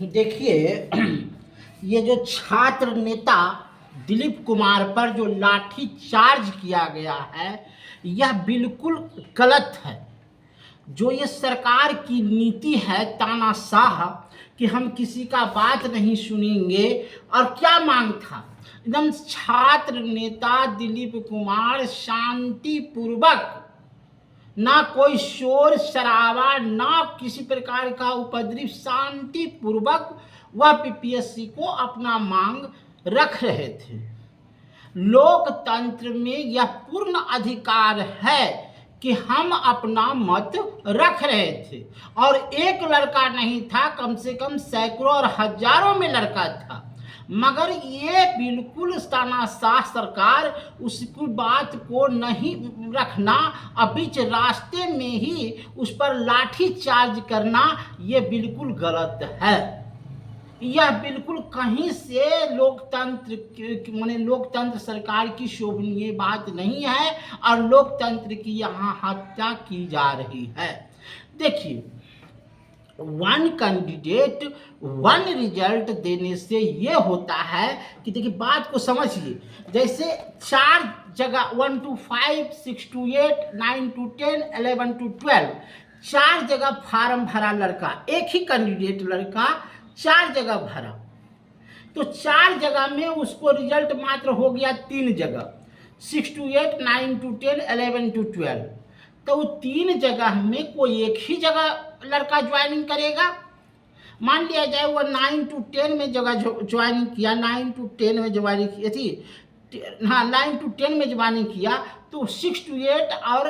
देखिए, ये जो छात्र नेता दिलीप कुमार पर जो लाठी चार्ज किया गया है, यह बिल्कुल गलत है। जो ये सरकार की नीति है तानाशाह कि हम किसी का बात नहीं सुनेंगे, और क्या मांग था, एकदम छात्र नेता दिलीप कुमार शांतिपूर्वक, ना कोई शोर शराबा, ना किसी प्रकार का उपद्रव, शांति पूर्वक वह पीपीएससी को अपना मांग रख रहे थे। लोकतंत्र में यह पूर्ण अधिकार है कि हम अपना मत रख रहे थे, और एक लड़का नहीं था, कम से कम सैकड़ों और हजारों में लड़का था। मगर ये बिल्कुल तानाशाह सरकार उसकी बात को नहीं रखना, और बीच रास्ते में ही उस पर लाठी चार्ज करना, ये बिल्कुल गलत है। यह बिल्कुल कहीं से माने लोकतंत्र सरकार की शोभनीय बात नहीं है, और लोकतंत्र की यहाँ हत्या की जा रही है। देखिए, वन कैंडिडेट वन रिजल्ट देने से ये होता है कि देखिए, बात को समझिए। जैसे 4 जगह 1 to 5, 6 to 8, 9 to 10, 11 to 12, 4 जगह फार्म भरा लड़का, एक ही कैंडिडेट लड़का 4 जगह भरा, तो 4 जगह में उसको रिजल्ट मात्र हो गया 3 जगह, 6 to 8, 9 to 10, 11 to 12। तो 3 जगह में कोई एक ही जगह लड़का ज्वाइनिंग करेगा। मान लिया जाए वो 9 to 10 में जगह ज्वाइनिंग किया, 9 to 10 में ज्वाइनिंग की थी, हाँ 9 to 10 में ज्वाइनिंग किया, तो 6 to 8 और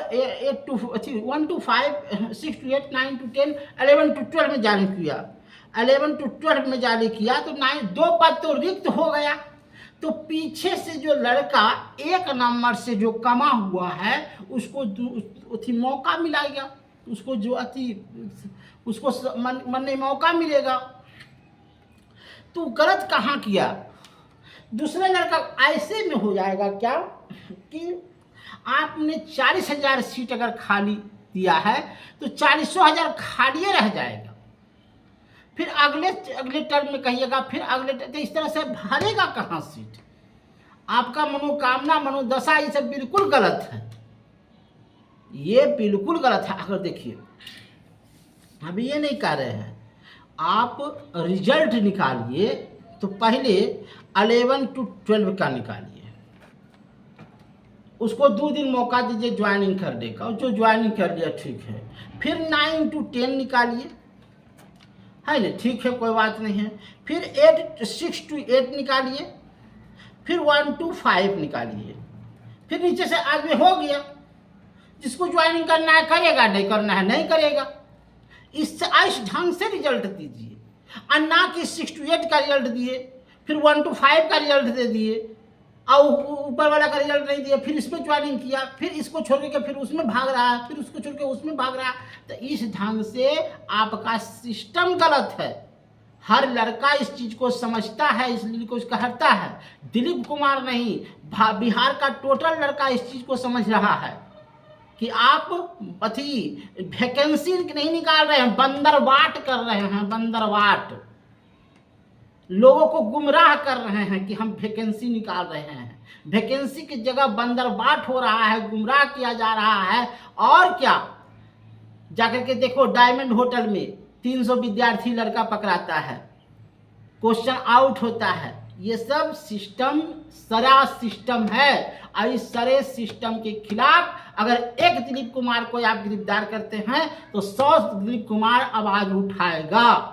1 to 5, 6 to 8, 9 to 10, 11 to 12 में ज्वाइनिंग किया। 11 to 12 में जारी किया तो 2 पद तो रिक्त हो गया। तो पीछे से जो लड़का 1 नंबर से जो कमा हुआ है, उसको मौका मिलेगा, उसको जो उसको मन मौका मिलेगा। तो गलत कहाँ किया? दूसरा लड़का ऐसे में हो जाएगा क्या कि आपने 40,000 सीट अगर खाली दिया है तो 40,000 खाली रह जाएगा। फिर अगले टर्म में कहिएगा, फिर अगले, तो इस तरह से भरेगा कहाँ सीट? आपका मनोकामना, मनोदशा, ये सब बिल्कुल गलत है, ये बिल्कुल गलत है। अगर देखिए, अभी ये नहीं कह रहे हैं आप रिजल्ट निकालिए, तो पहले 11 to 12 का निकालिए, उसको 2 दिन मौका दीजिए ज्वाइनिंग करने का, और जो ज्वाइनिंग कर लिया ठीक है। फिर 9 to 10 निकालिए, है ना, ठीक है, कोई बात नहीं है। फिर 6 to 8 निकालिए, फिर 1 to 5 निकालिए, फिर नीचे से आदमी हो गया। जिसको ज्वाइनिंग करना है करेगा, नहीं करना है नहीं करेगा। इस ढंग से रिजल्ट दीजिए, और ना कि 6 to 8 का रिजल्ट दिए, फिर 1 to 5 का रिजल्ट दे दिए, और ऊपर वाला का रिजल्ट नहीं दिया, फिर इसमें ज्वाइनिंग किया, फिर इसको छोड़ के फिर उसमें भाग रहा है, फिर उसको छोड़ के उसमें भाग रहा है। तो इस ढंग से आपका सिस्टम गलत है। हर लड़का इस चीज को समझता है, इसलिए कुछ कहता है। दिलीप कुमार नहीं, बिहार का टोटल लड़का इस चीज को समझ रहा है कि आप वैकेंसी नहीं निकाल रहे हैं, बंदरवाट कर रहे हैं, बंदरवाट, लोगों को गुमराह कर रहे हैं कि हम वैकेंसी निकाल रहे हैं। वैकेंसी की जगह बंदरवाट हो रहा है, गुमराह किया जा रहा है। और क्या, जाकर के देखो, डायमंड होटल में 300 विद्यार्थी लड़का पकड़ाता है, क्वेश्चन आउट होता है। ये सब सिस्टम सरा सिस्टम है, और इस सारे सिस्टम के खिलाफ अगर एक दिलीप कुमार को आप गिरफ्तार करते हैं तो 100 दिलीप कुमार आवाज उठाएगा।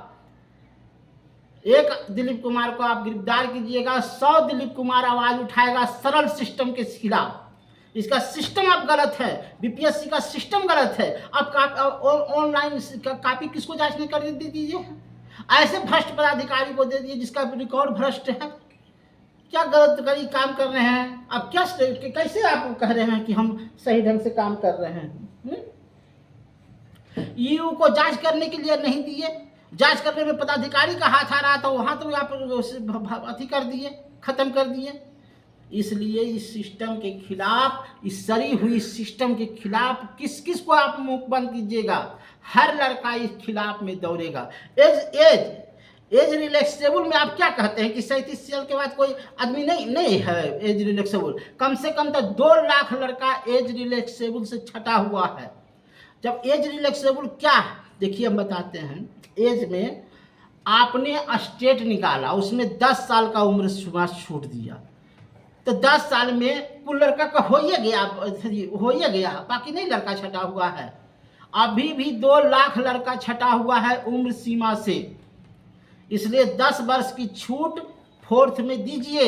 एक दिलीप कुमार को आप गिरफ्तार कीजिएगा, 100 दिलीप कुमार आवाज उठाएगा सरल सिस्टम के खिलाफ। इसका सिस्टम अब गलत है, बीपीएससी का सिस्टम गलत है। अब ऑनलाइन कॉपी किसको जांचने कर दे दीजिए, ऐसे भ्रष्ट पदाधिकारी को दे दीजिए जिसका रिकॉर्ड भ्रष्ट है। क्या गलत करी काम कर रहे हैं? अब क्या कैसे आप कह रहे हैं कि हम सही ढंग से काम कर रहे हैं? ईयू को जांच करने के लिए नहीं दिए, जांच करने में पदाधिकारी का हाथ आ रहा था, वहां तो आप अति कर दिए, खत्म कर दिए। इसलिए इस सिस्टम के खिलाफ, इस सरी हुई सिस्टम के खिलाफ किस किस को आप मुख बंद कीजिएगा, हर लड़का इस खिलाफ में दौड़ेगा। एज एज रिलैक्सेबल में आप क्या कहते हैं कि 37 साल के बाद कोई आदमी नहीं है एज रिलैक्सेबल? कम से कम तो 2 लाख लड़का एज रिलैक्सेबल से छटा हुआ है। जब एज रिलैक्सेबल क्या है देखिए हम बताते हैं। एज में आपने स्टेट निकाला, उसमें 10 साल का उम्र सीमा छूट दिया, तो 10 साल में कुल लड़का का हो ही गया, बाकी नहीं लड़का छटा हुआ है। अभी भी 2 लाख लड़का छटा हुआ है उम्र सीमा से, इसलिए 10 वर्ष की छूट 4th में दीजिए।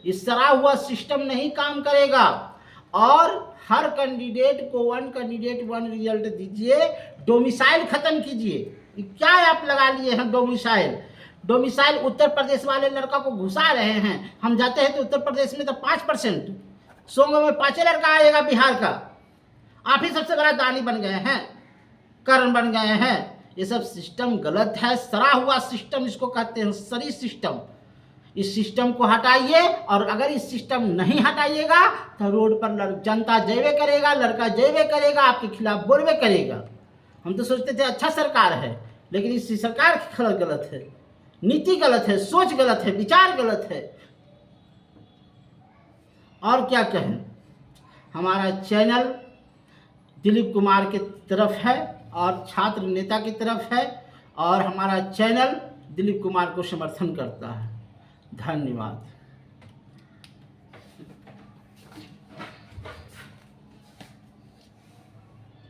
इस तरह हुआ सिस्टम नहीं काम करेगा। और हर कैंडिडेट को 1 कैंडिडेट 1 रिजल्ट दीजिए। डोमिसाइल खत्म कीजिए। क्या आप लगा लिए हैं डोमिसाइल उत्तर प्रदेश वाले लड़का को घुसा रहे हैं। हम जाते हैं तो उत्तर प्रदेश में तो 5%, सोंग में 5 लड़का आएगा बिहार का। आप ही सबसे बड़ा दानी बन गए हैं, कर्ण बन गए हैं। ये सब सिस्टम गलत है, सड़ा हुआ सिस्टम इसको कहते हैं, सरी सिस्टम। इस सिस्टम को हटाइए, और अगर इस सिस्टम नहीं हटाइएगा तो रोड पर जनता जयवे करेगा, लड़का जयवे करेगा, आपके खिलाफ बोलवे करेगा। हम तो सोचते थे अच्छा सरकार है, लेकिन इस सरकार की गलत है, नीति गलत है, सोच गलत है, विचार गलत है। और क्या कहें, हमारा चैनल दिलीप कुमार की तरफ है और छात्र नेता की तरफ है, और हमारा चैनल दिलीप कुमार को समर्थन करता है। धन्यवाद।